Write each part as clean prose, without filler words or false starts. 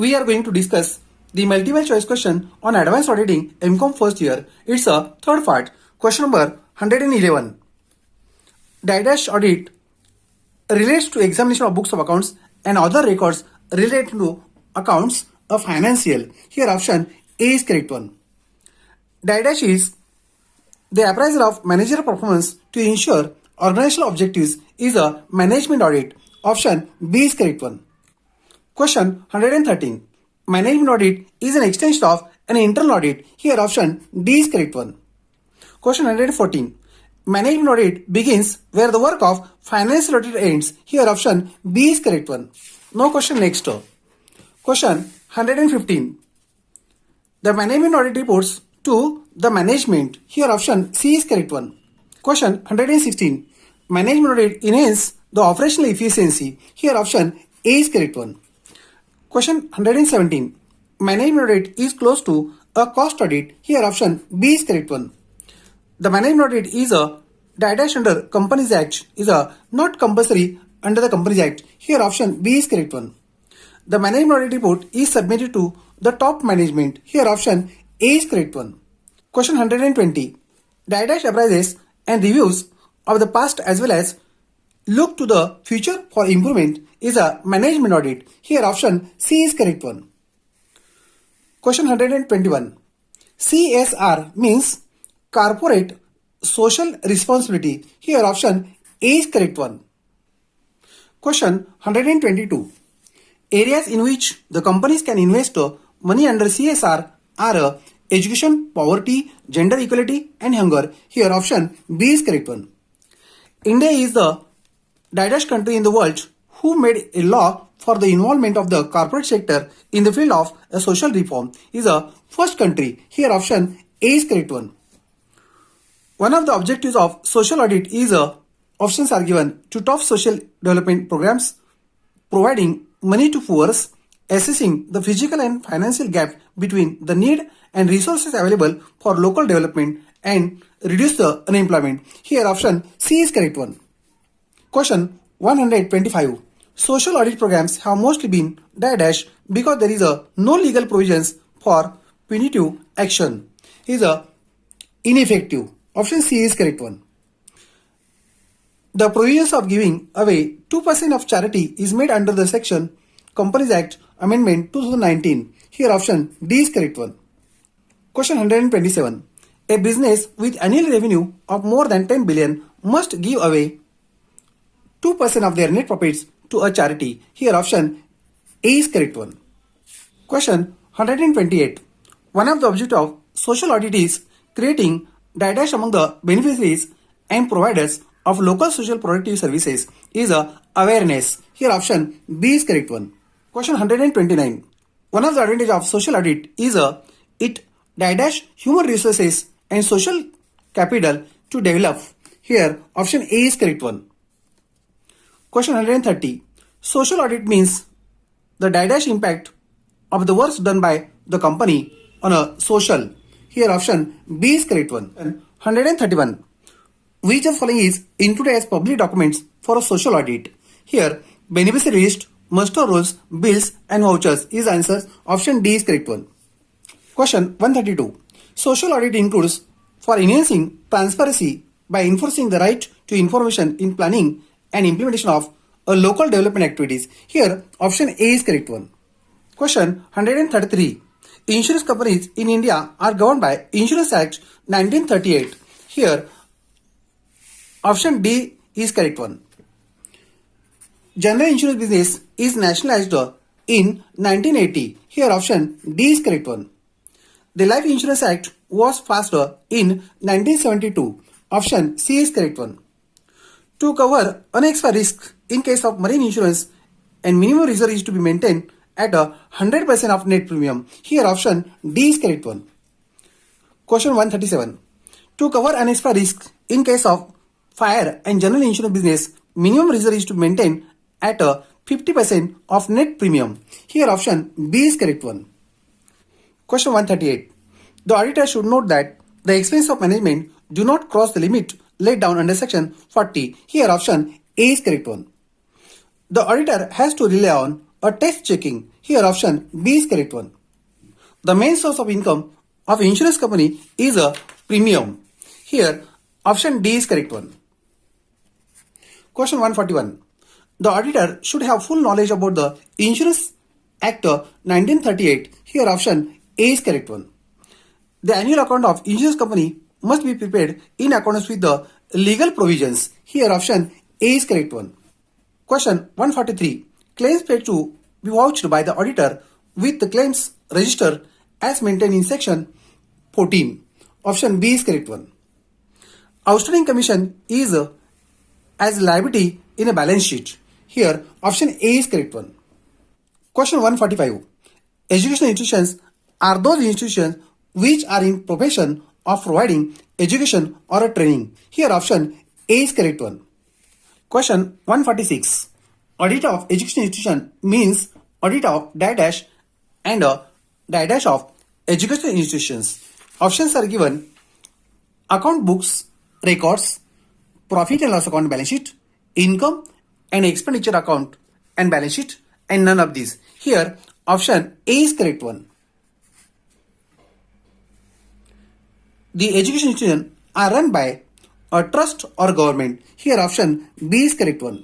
we are going to discuss the multiple choice question on advanced auditing MCOM first year. It's a third part. Question number 111. Dash audit relates to examination of books of accounts and other records related to accounts of financial. Here option A is correct one. Dash is the appraisal of managerial performance to ensure organizational objectives is a management audit. Option B is correct one. Question 113. Management audit is an extension of an internal audit. Here option D is correct one. Question 114. Management audit begins where the work of financial audit ends. Here option B is correct one. Now question next. Question 115. The management audit reports to the management. Here option C is correct one. Question 116. Management audit enhances the operational efficiency. Here option A is correct one. Question 117. Management audit is close to a cost audit. Here option B is correct one. The management audit is a dash under Companies Act is a not compulsory under the Companies Act. Here option B is correct one. The management audit report is submitted to the top management. Here option A is correct one. Question 120. Dash appraises and reviews of the past as well as look to the future for improvement is a management audit. Here option C is correct one. Question 121. CSR means corporate social responsibility. Here option A is correct one. Question 122. Areas in which the companies can invest money under CSR are education, poverty, gender equality and hunger. Here option B is correct one. India is the dash country in the world who made a law for the involvement of the corporate sector in the field of a social reform is a first country. Here option A is correct one. One of the objectives of social audit is options are given to top social development programs, providing money to poor, assessing the physical and financial gap between the need and resources available for local development and reduce the unemployment. Here option C is correct one. Question 125. Social audit programs have mostly been dash because there is no legal provisions for punitive action. Is ineffective. Option C is correct one. The provisions of giving away 2% of charity is made under the section Companies Act Amendment 2019. Here option D is correct one. Question 127. A business with annual revenue of more than 10 billion must give away 2% of their net profits to a charity. Here option A is correct one. Question 128. One of the objectives of social audit is creating dash among the beneficiaries and providers of local social productive services is awareness. Here option B is correct one. Question 129. One of the advantages of social audit is it dash human resources and social capital to develop. Here option A is correct one. Question 130. Social audit means the dash impact of the works done by the company on a social. Here option B is correct one. 131. Which of the following is included as public documents for a social audit? Here beneficiary list, muster rolls, bills and vouchers is answer. Option D is correct one. Question 132. Social audit includes for enhancing transparency by enforcing the right to information in planning and implementation of a local development activities. Here option A is correct one. Question 133. Insurance companies in India are governed by Insurance Act 1938. Here option D is correct one. General insurance business is nationalized in 1980. Here option D is correct one. The Life Insurance Act was passed in 1972. Option C is correct one. To cover unexpired risk in case of marine insurance and minimum reserve is to be maintained at 100% of net premium. Here option D is correct one. Question 137. To cover unexpired risk in case of fire and general insurance business, minimum reserve is to be maintained at 50% of net premium. Here option B is correct one. Question 138. The auditor should note that the expense of management do not cross the limit laid down under section 40. Here option A is correct one. The auditor has to rely on a test checking. Here option B is correct one. The main source of income of insurance company is a premium. Here option D is correct one. Question 141. The auditor should have full knowledge about the Insurance Act 1938. Here option A is correct one. The annual account of insurance company must be prepared in accordance with the legal provisions. Here option A is correct one. Question 143. Claims paid to be vouched by the auditor with the claims register as maintained in section 14. Option B is correct one. Outstanding commission is as liability in a balance sheet. Here option A is correct one. Question 145. Educational institutions are those institutions which are in profession of providing education or a training. Here option A is correct one. Question 146. Audit of education institution means audit of dash and dash of educational institutions. Options are given: account books, records, profit and loss account balance sheet, income and expenditure account and balance sheet, and none of these. Here option A is correct one. The education institutions are run by a trust or government. Here option B is correct one.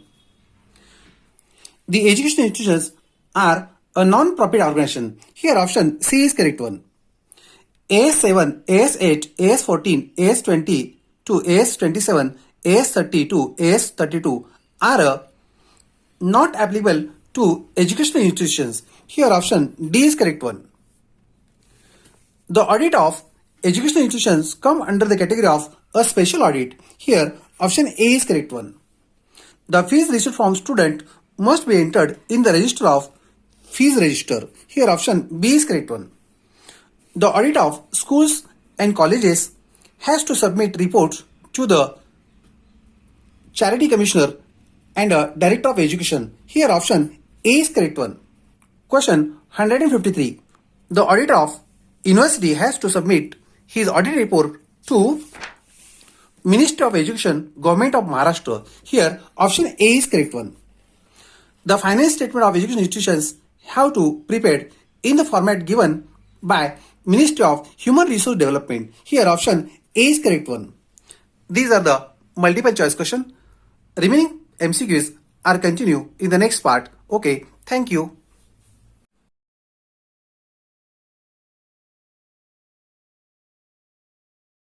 The education institutions are a non-profit organization. Here option C is correct one. AS7, AS8, AS14, AS20 to AS27, AS30 to AS32 are not applicable to educational institutions. Here option D is correct one. The audit of educational institutions come under the category of a special audit. Here option A is correct one. The fees received from student must be entered in the register of fees register. Here option B is correct one. The audit of schools and colleges has to submit reports to the charity commissioner and a director of education. Here option A is correct one. Question 153. The auditor of university has to submit his audit report to Ministry of Education, Government of Maharashtra. Here option A is correct one. The finance statement of education institutions have to prepared in the format given by Ministry of Human Resource Development. Here option A is correct one. These are the multiple choice question. Remaining MCQs are continue in the next part. Okay, thank you.